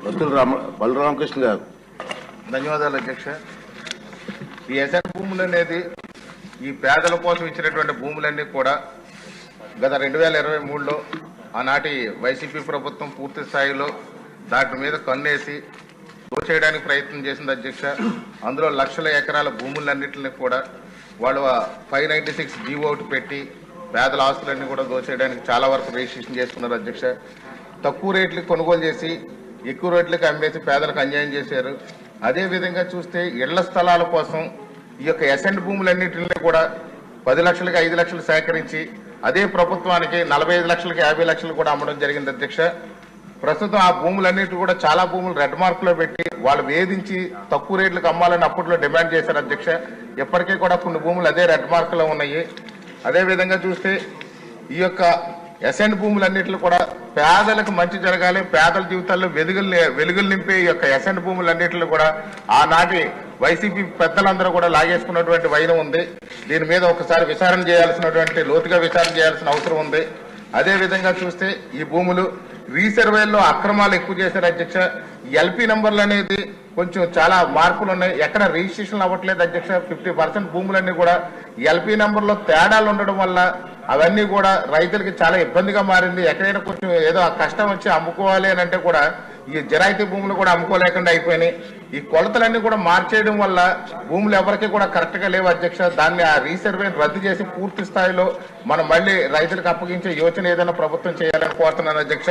బలరామకృష్ణ గారు. ధన్యవాదాలు అధ్యక్ష. ఈ ఎస్ఎన్ భూములు అనేది ఈ పేదల కోసం ఇచ్చినటువంటి భూములన్నీ కూడా గత 2023లో ఆనాటి వైసీపీ ప్రభుత్వం పూర్తి స్థాయిలో దాటి మీద కన్నేసి దోచేయడానికి ప్రయత్నం చేసింది అధ్యక్ష. అందులో లక్షల ఎకరాల భూములన్నింటినీ కూడా వాళ్ళు 596 జీవో ఒకటి పెట్టి పేదల ఆస్తులన్నీ కూడా దోచేయడానికి చాలా వరకు రిజిస్ట్రేషన్ చేసుకున్నారు అధ్యక్ష. తక్కువ రేట్లకు కొనుగోలు చేసి ఎక్కువ రేట్లకు అమ్మేసి పేదలకు అన్యాయం చేశారు. అదేవిధంగా చూస్తే ఇళ్ల స్థలాల కోసం ఈ యొక్క ఎసెంట్ భూములన్నింటినీ కూడా 10 లక్షలకి 5 లక్షలు సేకరించి అదే ప్రభుత్వానికి 45 లక్షలకి 50 లక్షలు కూడా అమ్మడం జరిగింది అధ్యక్ష. ప్రస్తుతం ఆ భూములన్నిటి కూడా చాలా భూములు రెడ్ మార్కులో పెట్టి వాళ్ళు వేధించి తక్కువ రేట్లకు అమ్మాలని అప్పట్లో డిమాండ్ చేశారు అధ్యక్ష. ఎప్పటికీ కూడా కొన్ని భూములు అదే రెడ్ మార్కులో ఉన్నాయి. అదేవిధంగా చూస్తే ఈ యొక్క ఎసెంట్ భూములన్నింటిలో కూడా పేదలకు మంచి జరగాలి, పేదల జీవితాల్లో వెలుగులు నింపే ఈ యొక్క ఎసెంట్ భూములన్నింటిలో కూడా ఆనాటి వైసీపీ పెద్దలందరూ కూడా లాగేసుకున్నటువంటి వైనం ఉంది. దీని మీద ఒకసారి విచారణ చేయాల్సినటువంటి లోతుగా విచారణ చేయాల్సిన అవసరం ఉంది. అదేవిధంగా చూస్తే ఈ భూములు రీసర్వేల్లో అక్రమాలు ఎక్కువ చేశారు అధ్యక్ష. ఎల్పీ నంబర్లు అనేది కొంచెం చాలా మార్పులు ఉన్నాయి, ఎక్కడ రిజిస్ట్రేషన్ అవ్వట్లేదు అధ్యక్ష. 50% భూములన్నీ కూడా ఎల్పీ నంబర్లో తేడాలు ఉండడం వల్ల అవన్నీ కూడా రైతులకి చాలా ఇబ్బందిగా మారింది. ఎక్కడైనా కొంచెం ఏదో కష్టం వచ్చి అమ్ముకోవాలి అని అంటే కూడా ఈ జరాయితీ భూములు కూడా అమ్ముకోలేకుండా అయిపోయినాయి. ఈ కొలతలన్నీ కూడా మార్చేయడం వల్ల భూములు ఎవరికి కూడా కరెక్ట్ గా లేవు అధ్యక్ష. దాన్ని ఆ రీసర్వే రద్దు చేసి పూర్తి స్థాయిలో మనం మళ్ళీ రైతులకు అప్పగించే యోచన ఏదైనా ప్రభుత్వం చేయాలని కోరుతున్నాను అధ్యక్ష.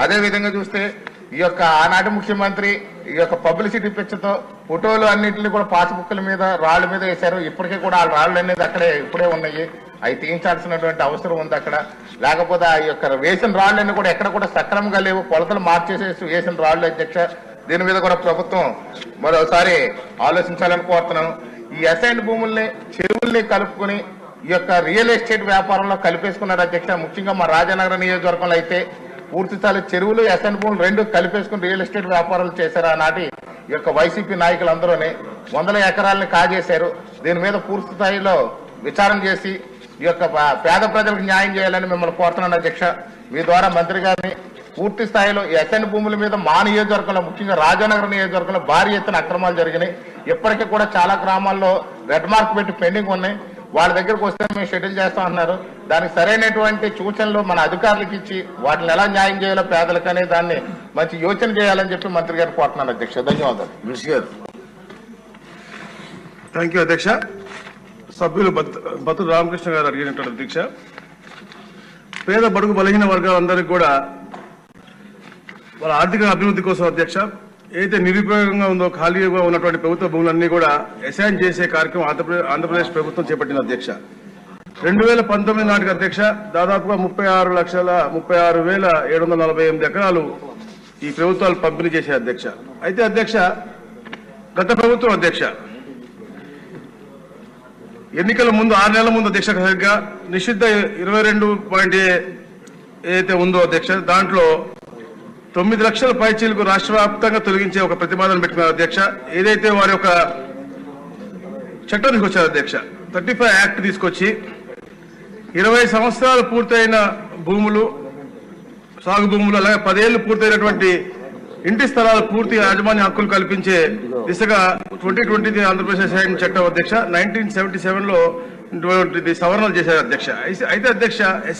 అదేవిధంగా చూస్తే ఈ యొక్క ఆనాటి ముఖ్యమంత్రి ఈ యొక్క పబ్లిసిటీ పిచ్చతో ఫోటోలు అన్నింటినీ కూడా పాస్బుక్ల మీద రాళ్ల మీద వేశారు. ఇప్పటికీ కూడా ఆ రాళ్లు అనేది అక్కడే ఇప్పుడే ఉన్నాయి, అవి తీయించాల్సినటువంటి అవసరం ఉంది అక్కడ. లేకపోతే ఆ యొక్క వేసిన రాళ్ళన్నీ కూడా ఎక్కడ కూడా సక్రమంగా లేవు, కొలతలు మార్చేసేసి వేసిన రాళ్ళు అధ్యక్ష. దీని మీద కూడా ప్రభుత్వం మరోసారి ఆలోచించాలని కోరుతున్నాను. ఈ అసైన్ భూముల్ని చెరువుల్ని కలుపుకొని ఈ యొక్క రియల్ ఎస్టేట్ వ్యాపారంలో కలిపేసుకున్నారు అధ్యక్ష. ముఖ్యంగా మా రాజానగరం నియోజకవర్గంలో అయితే పూర్తి స్థాయి చెరువులు అసైన్ భూములు రెండు కలిపేసుకుని రియల్ ఎస్టేట్ వ్యాపారాలు చేశారు ఆనాటి ఈ యొక్క వైసీపీ నాయకులందరూనే. 100 ఎకరాలని కాజేశారు. దీని మీద పూర్తి స్థాయిలో విచారణ చేసి ఈ యొక్క పేద ప్రజలకు న్యాయం చేయాలని మిమ్మల్ని కోరుతున్నాను అధ్యక్ష. మీ ద్వారా మంత్రి గారిని పూర్తి స్థాయిలో ఈ అసైన్ భూముల మీద మా నియోజకవర్గంలో ముఖ్యంగా రాజానగరం నియోజకవర్గంలో భారీ ఎత్తున అక్రమాలు జరిగినాయి. ఇప్పటికీ కూడా చాలా గ్రామాల్లో రెడ్ మార్క్ పెట్టి పెండింగ్ ఉన్నాయి. వాళ్ళ దగ్గరకు వస్తే మేము షెడ్యూల్ చేస్తాం అన్నారు. దానికి సరైనటువంటి సూచనలు మన అధికారులకు ఇచ్చి వాటిని ఎలా న్యాయం చేయాలో పేదలకనే దాన్ని మంచి యోచన చేయాలని చెప్పి మంత్రి గారు కోరుతున్నాను అధ్యక్ష. ధన్యవాదాలు. థ్యాంక్ యూ అధ్యక్ష. సభ్యులు బతురు రామకృష్ణ గారు అడిగినటువంటి అధ్యక్ష, పేద బడుగు బలహీన వర్గాలందరికీ కూడా వాళ్ళ ఆర్థిక అభివృద్ధి కోసం అధ్యక్ష ఏదైతే నిరుపయోగంగా ఉందో ఖాళీగా ఉన్నటువంటి ప్రభుత్వ భూములన్నీ కూడా అసైన్ చేసే కార్యక్రమం ఆంధ్రప్రదేశ్ ప్రభుత్వం చేపట్టిన అధ్యక్ష. 2019 నాటికి అధ్యక్ష దాదాపుగా 36,36,748 ఎకరాలు ఈ ప్రభుత్వాలు పంపిణీ చేసే అధ్యక్ష. అయితే అధ్యక్ష గత ప్రభుత్వం అధ్యక్ష ఎన్నికల ముందు 6 నెలల ముందు అధ్యక్ష సరిగ్గా నిషిద్ధ 22 ఏదైతే ఉందో అధ్యక్ష దాంట్లో 9 లక్షల పైచీలకు రాష్ట్ర వ్యాప్తంగా తొలగించే ఒక ప్రతిపాదన పెట్టుకున్నారు అధ్యక్ష. ఏదైతే వారి యొక్క చట్టం తీసుకొచ్చారు అధ్యక్ష 35 యాక్ట్ తీసుకొచ్చి 20 సంవత్సరాలు పూర్తయిన భూములు సాగు భూములు అలాగే 10 ఏళ్లు పూర్తయినటువంటి ఇంటి స్థలాలు పూర్తి యాజమాన్య హక్కులు కల్పించే దిశగా 2020 ఆంధ్రప్రదేశ్ చట్టం అధ్యక్ష 1977లో సవరణలు చేశారు అధ్యక్ష. అయితే అధ్యక్ష